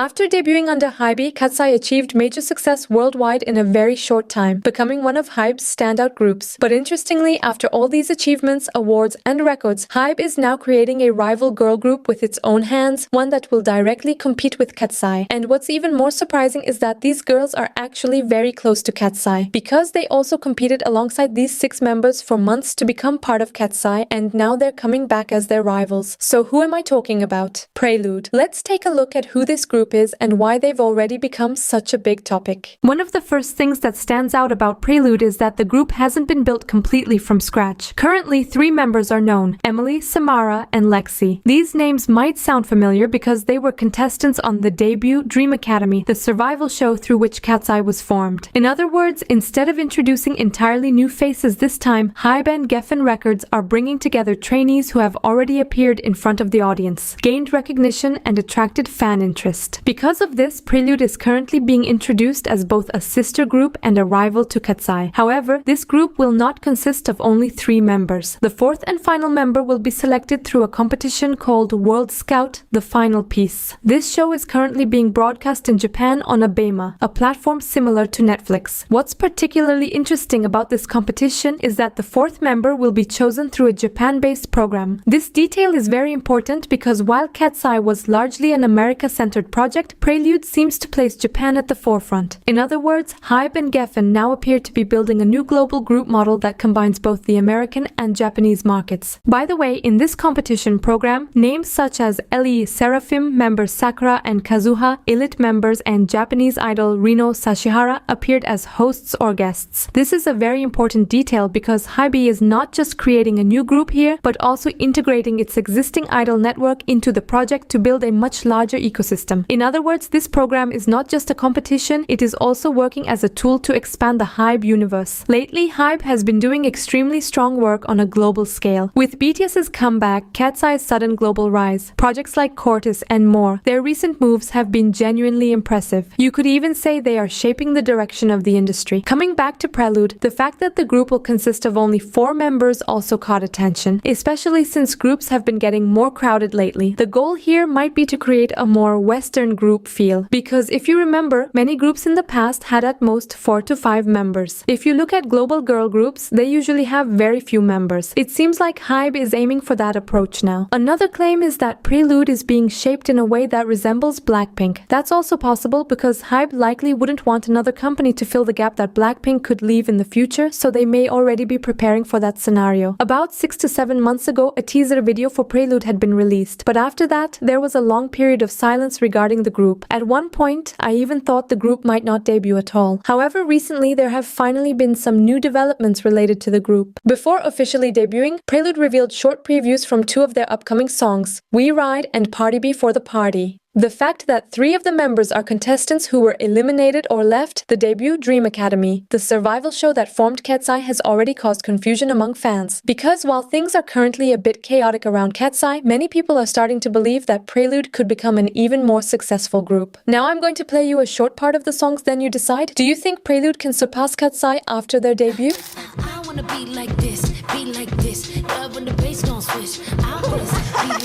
After debuting under HYBE, KATSEYE achieved major success worldwide in a very short time, becoming one of HYBE's standout groups. But interestingly, after all these achievements, awards, and records, HYBE is now creating a rival girl group with its own hands, one that will directly compete with KATSEYE. And what's even more surprising is that these girls are actually very close to KATSEYE, because they also competed alongside these 6 members for months to become part of KATSEYE, and now they're coming back as their rivals. So who am I talking about? Prelude. Let's take a look at who this group is and why they've already become such a big topic. One of the first things that stands out about Prelude is that the group hasn't been built completely from scratch. Currently, 3 members are known: Emily, Samara, and Lexie. These names might sound familiar because they were contestants on the debut Dream Academy, the survival show through which KATSEYE was formed. In other words, instead of introducing entirely new faces this time, HYBE and Geffen Records are bringing together trainees who have already appeared in front of the audience, gained recognition, and attracted fan interest. Because of this, Prelude is currently being introduced as both a sister group and a rival to KATSEYE. However, this group will not consist of only 3 members. The 4th and final member will be selected through a competition called World Scout: The Final Piece. This show is currently being broadcast in Japan on ABEMA, a platform similar to Netflix. What's particularly interesting about this competition is that the 4th member will be chosen through a Japan-based program. This detail is very important because while KATSEYE was largely an America-centered project, Prelude seems to place Japan at the forefront. In other words, HYBE and Geffen now appear to be building a new global group model that combines both the American and Japanese markets. By the way, in this competition program, names such as LE Seraphim members Sakura and Kazuha, Elite members, and Japanese idol Rino Sashihara appeared as hosts or guests. This is a very important detail because HYBE is not just creating a new group here, but also integrating its existing idol network into the project to build a much larger ecosystem. In other words, this program is not just a competition, it is also working as a tool to expand the HYBE universe. Lately, HYBE has been doing extremely strong work on a global scale. With BTS's comeback, KATSEYE's sudden global rise, projects like Cortis, and more, their recent moves have been genuinely impressive. You could even say they are shaping the direction of the industry. Coming back to Prelude, the fact that the group will consist of only 4 members also caught attention, especially since groups have been getting more crowded lately. The goal here might be to create a more Western group feel, because if you remember, many groups in the past had at most 4 to 5 members. If you look at global girl groups, they usually have very few members. It seems like HYBE is aiming for that approach now. Another claim is that Prelude is being shaped in a way that resembles Blackpink. That's also possible because HYBE likely wouldn't want another company to fill the gap that Blackpink could leave in the future, so they may already be preparing for that scenario. About 6 to 7 months ago, a teaser video for Prelude had been released, but after that, there was a long period of silence regarding the group. At one point, I even thought the group might not debut at all. However, recently there have finally been some new developments related to the group. Before officially debuting, Prelude revealed short previews from 2 of their upcoming songs, We Ride and Party Before the Party. The fact that 3 of the members are contestants who were eliminated or left the debut Dream Academy, the survival show that formed KATSEYE, has already caused confusion among fans. Because while things are currently a bit chaotic around KATSEYE, many people are starting to believe that Prelude could become an even more successful group. Now I'm going to play you a short part of the songs, then you decide. Do you think Prelude can surpass KATSEYE after their debut? I wanna be like this, love when the bass don't switch.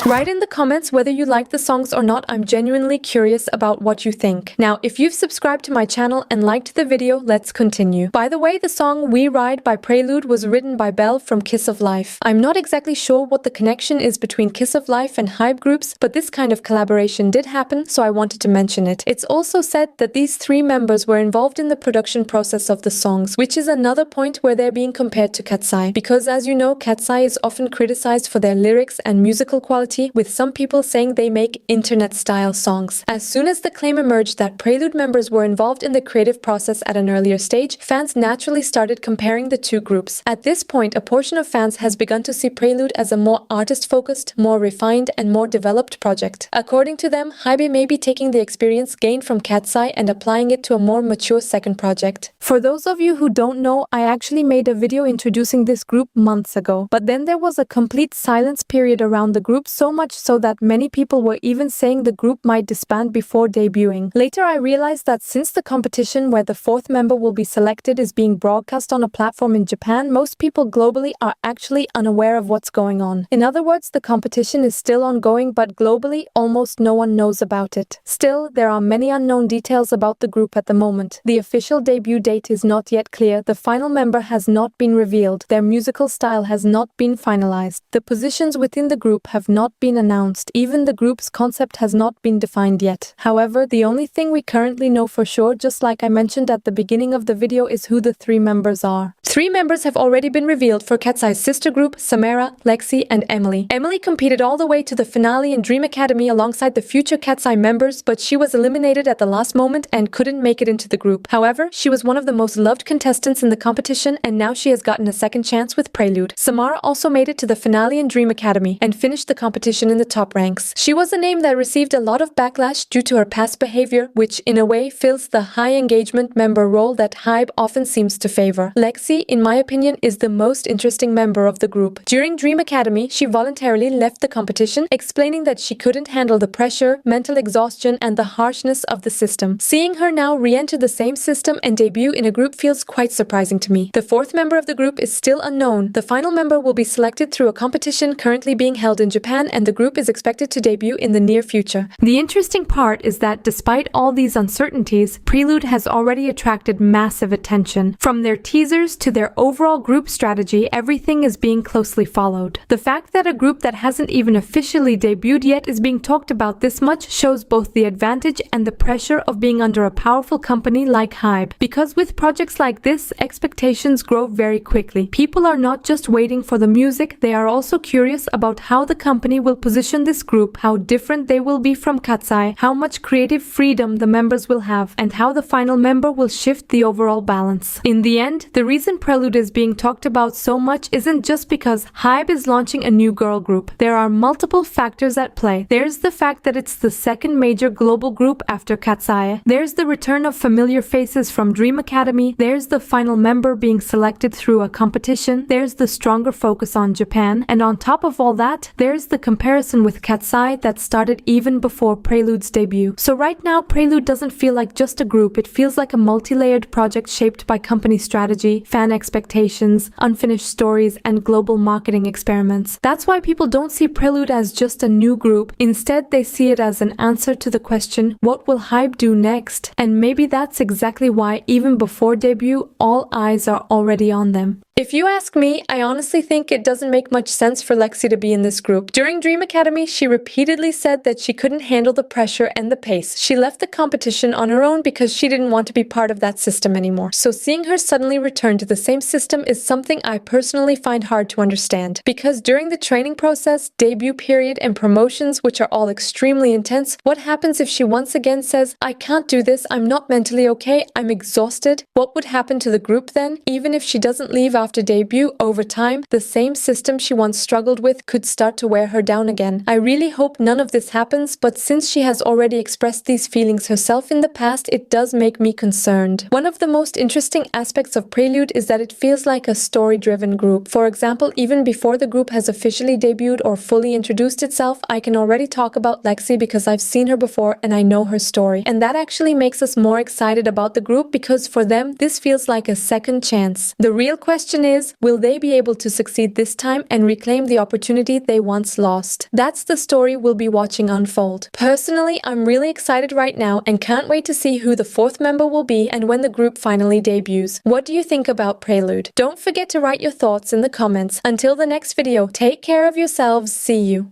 Write in the comments whether you like the songs or not. I'm genuinely curious about what you think. Now, if you've subscribed to my channel and liked the video, let's continue. By the way, the song We Ride by Prelude was written by Belle from Kiss of Life. I'm not exactly sure what the connection is between Kiss of Life and HYBE groups, but this kind of collaboration did happen, so I wanted to mention it. It's also said that these 3 members were involved in the production process of the songs, which is another point where they're being compared to KATSEYE. Because as you know, KATSEYE is often criticized for their lyrics and musical quality, with some people saying they make internet-style songs. As soon as the claim emerged that Prelude members were involved in the creative process at an earlier stage, fans naturally started comparing the 2 groups. At this point, a portion of fans has begun to see Prelude as a more artist-focused, more refined, and more developed project. According to them, HYBE may be taking the experience gained from KATSEYE and applying it to a more mature second project. For those of you who don't know, I actually made a video introducing this group months ago, but then there was a complete silence period around the group, so much so that many people were even saying the group might disband before debuting. Later I realized that since the competition where the fourth member will be selected is being broadcast on a platform in Japan, most people globally are actually unaware of what's going on. In other words, the competition is still ongoing, but globally almost no one knows about it. Still, there are many unknown details about the group at the moment. The official debut date is not yet clear, the final member has not been revealed, their musical style has not been finalized, the positions within the group have not been announced, even the group's concept has not been defined yet. However, the only thing we currently know for sure, just like I mentioned at the beginning of the video, is who the 3 members are. 3 members have already been revealed for KATSEYE's sister group, Samara, Lexie, and Emily. Emily competed all the way to the finale in Dream Academy alongside the future KATSEYE members, but she was eliminated at the last moment and couldn't make it into the group. However, she was one of the most loved contestants in the competition, and now she has gotten a second chance with Prelude. Samara also made it to the finale in Dream Academy and finished the competition in the top ranks. She was a name that received a lot of backlash due to her past behavior, which in a way fills the high engagement member role that HYBE often seems to favor. Lexie, in my opinion, is the most interesting member of the group. During Dream Academy, she voluntarily left the competition, explaining that she couldn't handle the pressure, mental exhaustion, and the harshness of the system. Seeing her now re-enter the same system and debut in a group feels quite surprising to me. The fourth member of the group is still unknown. The final member will be selected through a competition currently being held in Japan, and the group is expected to debut in the near future. The interesting part is that despite all these uncertainties, Prelude has already attracted massive attention. From their teasers to their overall group strategy, everything is being closely followed. The fact that a group that hasn't even officially debuted yet is being talked about this much shows both the advantage and the pressure of being under a powerful company like HYBE. Because with projects like this, expectations grow very quickly. People are not just waiting for the music, they are also curious about how the company will position this group, how different they will be from KATSEYE, how much creative freedom the members will have, and how the final member will shift the overall balance. In the end, the reason Prelude is being talked about so much isn't just because HYBE is launching a new girl group. There are multiple factors at play. There's the fact that it's the second major global group after KATSEYE. There's the return of familiar faces from Dream Academy. There's the final member being selected through a competition. There's the stronger focus on Japan. And on top of all that, there's the comparison with KATSEYE that started even before Prelude's debut. So right now, Prelude doesn't feel like just a group. It feels like a multi-layered project shaped by company strategy, fan expectations, unfinished stories, and global marketing experiments. That's why people don't see Prelude as just a new group. Instead, they see it as an answer to the question, what will HYBE do next? And maybe that's exactly why, even before debut, all eyes are already on them. If you ask me, I honestly think it doesn't make much sense for Lexie to be in this group. During Dream Academy, she repeatedly said that she couldn't handle the pressure and the pace. She left the competition on her own because she didn't want to be part of that system anymore. So seeing her suddenly return to the same system is something I personally find hard to understand. Because during the training process, debut period, and promotions, which are all extremely intense, what happens if she once again says, I can't do this, I'm not mentally okay, I'm exhausted? What would happen to the group then? Even if she doesn't leave after debut, over time, the same system she once struggled with could start to wear her down again. I really hope none of this happens, but since she has already expressed these feelings herself in the past, it does make me concerned. One of the most interesting aspects of Prelude is that it feels like a story-driven group. For example, even before the group has officially debuted or fully introduced itself, I can already talk about Lexie because I've seen her before and I know her story. And that actually makes us more excited about the group because for them, this feels like a second chance. The real question is, will they be able to succeed this time and reclaim the opportunity they once lost? That's the story we'll be watching unfold. Personally, I'm really excited right now and can't wait to see who the fourth member will be and when the group finally debuts. What do you think about Prelude? Don't forget to write your thoughts in the comments. Until the next video, take care of yourselves. See you.